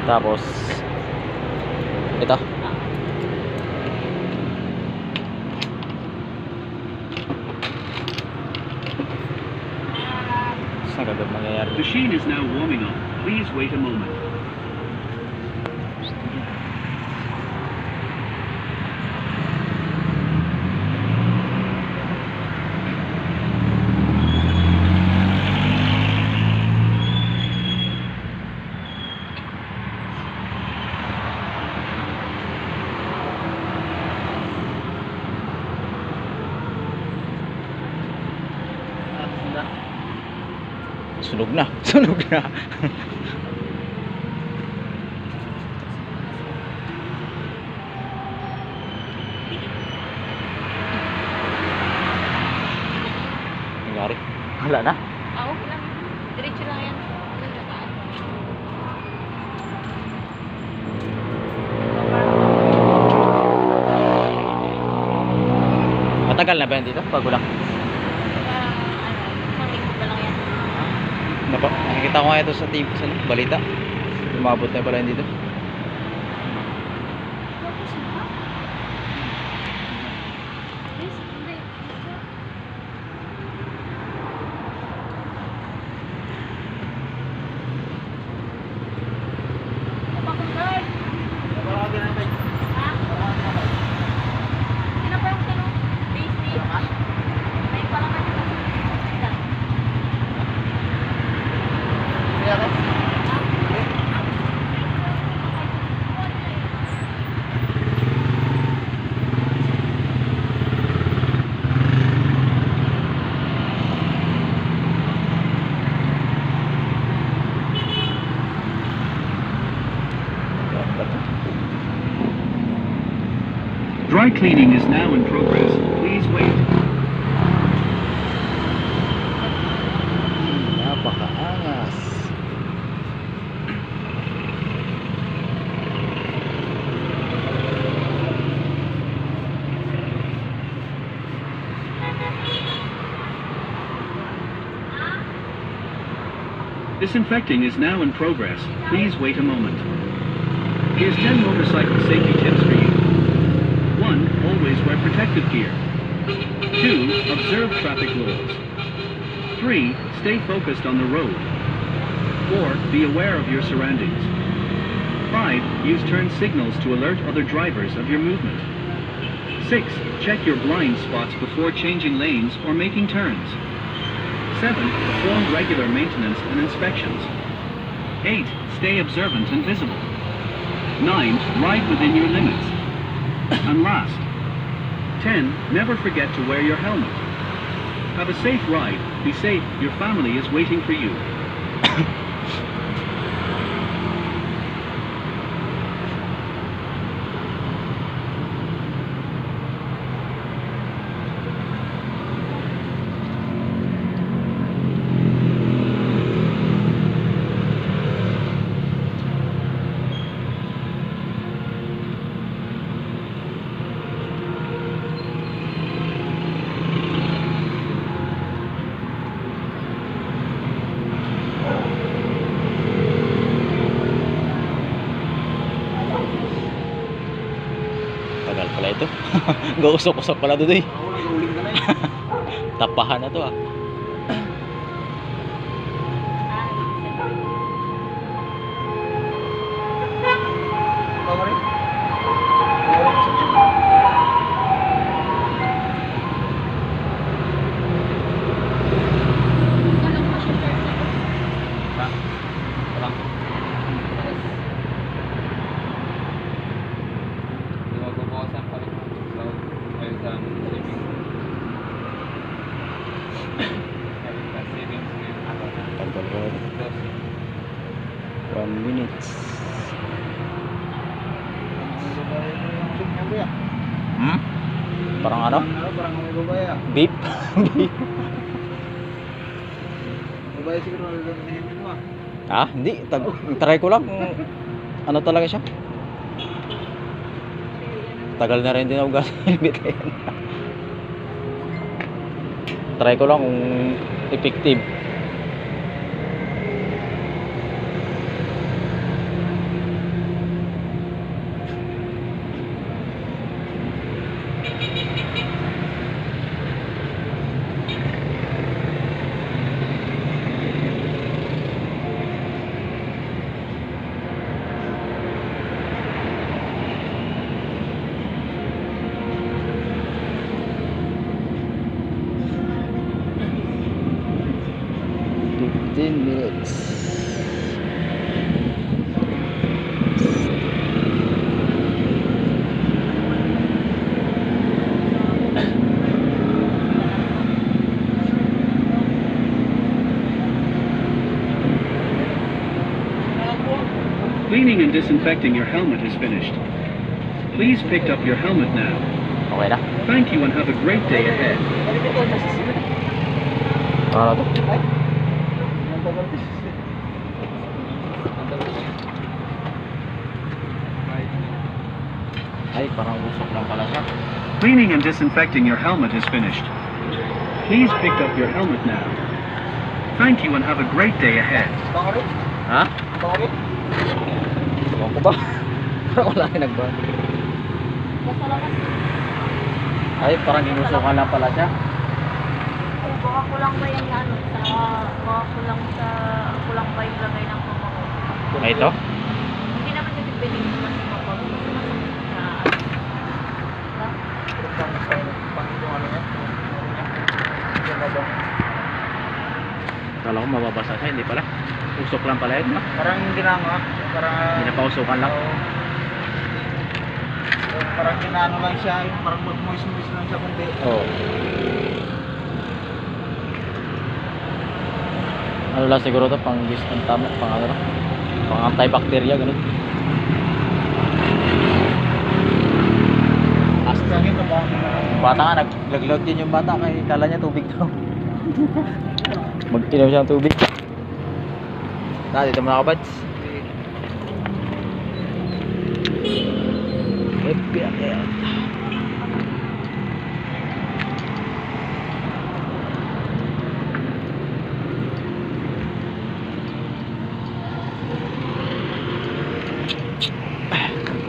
Tapos ito. Saan gagawin mangyayari? The machine is now warming up. Please wait a moment. Sunog na, sunog na. Nangyari? Wala na? Oo, lang. Diretso lang yan. Ano na ba? Matagal na ba yan dito? Bago lang. Isang linggo pa lang yan. Nakikita ko nga ito sa TV, sa balita. Umabot na pala yun dito. Dry cleaning is now in progress. Please wait. Napakaangas. Disinfecting is now in progress. Please wait a moment. Here's 10 motorcycle safety tips for you. 1. Always wear protective gear. 2. Observe traffic rules. 3. Stay focused on the road. 4. Be aware of your surroundings. 5. Use turn signals to alert other drivers of your movement. 6. Check your blind spots before changing lanes or making turns. 7. Perform regular maintenance and inspections. 8. Stay observant and visible. 9. Ride within your limits. And last, 10. Never forget to wear your helmet. Have a safe ride. Be safe. Your family is waiting for you. Tagal pala ito. Gausok-usok pala doon eh. Tapahan na to ah. Tagal ko. 1 minute. Hmm? Parang ano? Parang may babae ah. Beep? Beep? Babae siguro nalilinitin mo ah. Ah, hindi. Try ko lang kung ano talaga siya. Tagal na rin din ako helmet eh. Try ko lang kung effective. Cleaning and disinfecting your helmet is finished. Please pick up your helmet now. Okay na. Thank you and have a great day ahead. Ano to? Ang tagal to. Ay, parang usok lang pala siya. Cleaning and disinfecting your helmet is finished. Please pick up your helmet now. Thank you and have a great day ahead. Baka rin? Ha? Baka rin? Ewan ko ba? Parang wala yung nagbago. Basta labas. Ay, parang inusukan lang pala siya. Baka kulang ba yung ano, baka kulang ba yung lagay ng papa ko. Ay, ito? Hindi naman kasi pwedeng naman yung papa ko. Kasi masakit sa Kala ko mababasa siya, hindi pala. Usok lang pala yun. Parang ginano ah. Parang... Hindi na pausukan lang. Parang ginano lang siya. Yung parang mag-moist-moist lang siya kundi. Oo. Ano lang siguro to, pang tama, pang ano lang. Pang antibacteria, ganun. Sakit na ba? Bata nga, naglaglag din yung bata. Kaya kala niya tubig daw. Mag-inom siya ng tubig. Dito mo na kabads.